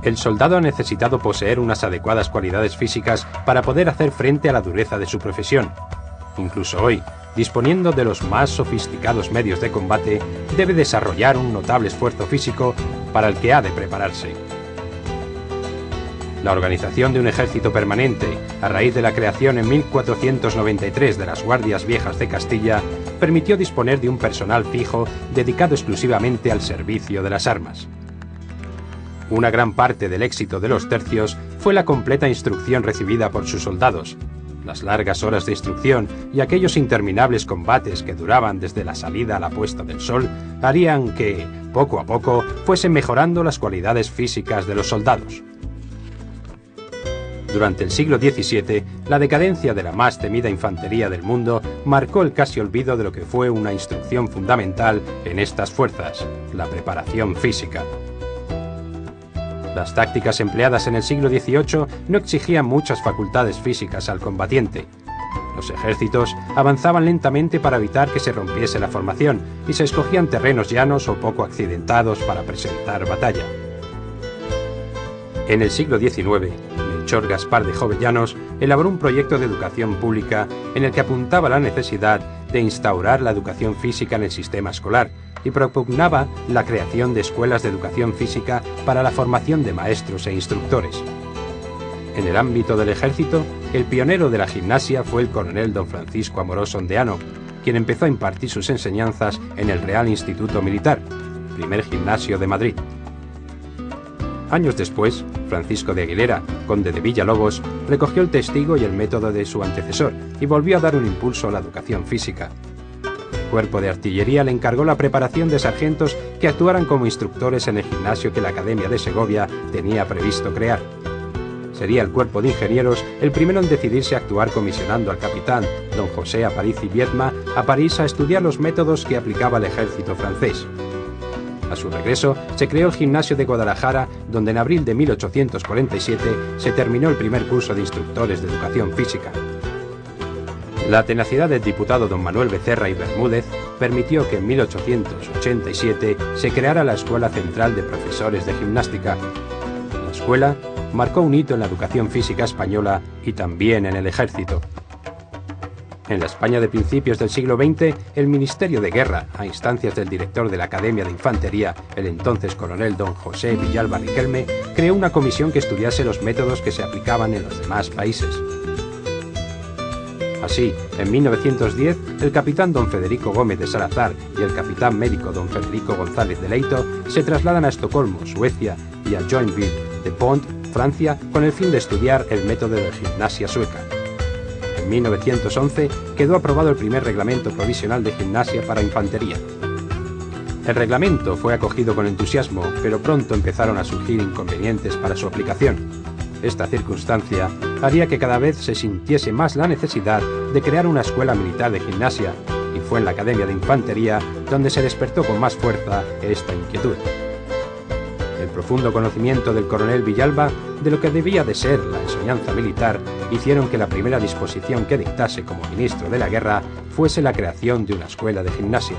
El soldado ha necesitado poseer unas adecuadas cualidades físicas para poder hacer frente a la dureza de su profesión. Incluso hoy, disponiendo de los más sofisticados medios de combate, debe desarrollar un notable esfuerzo físico para el que ha de prepararse. La organización de un ejército permanente, a raíz de la creación en 1493 de las Guardias Viejas de Castilla, permitió disponer de un personal fijo dedicado exclusivamente al servicio de las armas. Una gran parte del éxito de los tercios fue la completa instrucción recibida por sus soldados. Las largas horas de instrucción y aquellos interminables combates que duraban desde la salida a la puesta del sol harían que, poco a poco, fuesen mejorando las cualidades físicas de los soldados. Durante el siglo XVII, la decadencia de la más temida infantería del mundo marcó el casi olvido de lo que fue una instrucción fundamental en estas fuerzas, la preparación física. Las tácticas empleadas en el siglo XVIII no exigían muchas facultades físicas al combatiente. Los ejércitos avanzaban lentamente para evitar que se rompiese la formación y se escogían terrenos llanos o poco accidentados para presentar batalla. En el siglo XIX, Melchor Gaspar de Jovellanos elaboró un proyecto de educación pública en el que apuntaba la necesidad de instaurar la educación física en el sistema escolar y propugnaba la creación de escuelas de educación física para la formación de maestros e instructores. En el ámbito del ejército, el pionero de la gimnasia fue el coronel don Francisco Amorós Ondeano, quien empezó a impartir sus enseñanzas en el Real Instituto Militar, primer gimnasio de Madrid. Años después, Francisco de Aguilera, conde de Villalobos, recogió el testigo y el método de su antecesor y volvió a dar un impulso a la educación física. El Cuerpo de Artillería le encargó la preparación de sargentos que actuaran como instructores en el gimnasio que la Academia de Segovia tenía previsto crear. Sería el Cuerpo de Ingenieros el primero en decidirse a actuar comisionando al capitán don José Aparici Viedma a París a estudiar los métodos que aplicaba el ejército francés. A su regreso, se creó el Gimnasio de Guadalajara, donde en abril de 1847 se terminó el primer curso de instructores de educación física. La tenacidad del diputado don Manuel Becerra y Bermúdez permitió que en 1887 se creara la Escuela Central de Profesores de Gimnástica. La escuela marcó un hito en la educación física española y también en el ejército. En la España de principios del siglo XX, el Ministerio de Guerra, a instancias del director de la Academia de Infantería, el entonces coronel don José Villalba Riquelme, creó una comisión que estudiase los métodos que se aplicaban en los demás países. Así, en 1910, el capitán don Federico Gómez de Salazar y el capitán médico don Federico González de Leito se trasladan a Estocolmo, Suecia, y a Joinville de Pont, Francia, con el fin de estudiar el método de gimnasia sueca. En 1911 quedó aprobado el primer reglamento provisional de gimnasia para infantería. El reglamento fue acogido con entusiasmo, pero pronto empezaron a surgir inconvenientes para su aplicación. Esta circunstancia haría que cada vez se sintiese más la necesidad de crear una escuela militar de gimnasia, y fue en la Academia de Infantería donde se despertó con más fuerza esta inquietud. El profundo conocimiento del coronel Villalba de lo que debía de ser la enseñanza militar hicieron que la primera disposición que dictase como ministro de la guerra fuese la creación de una escuela de gimnasia.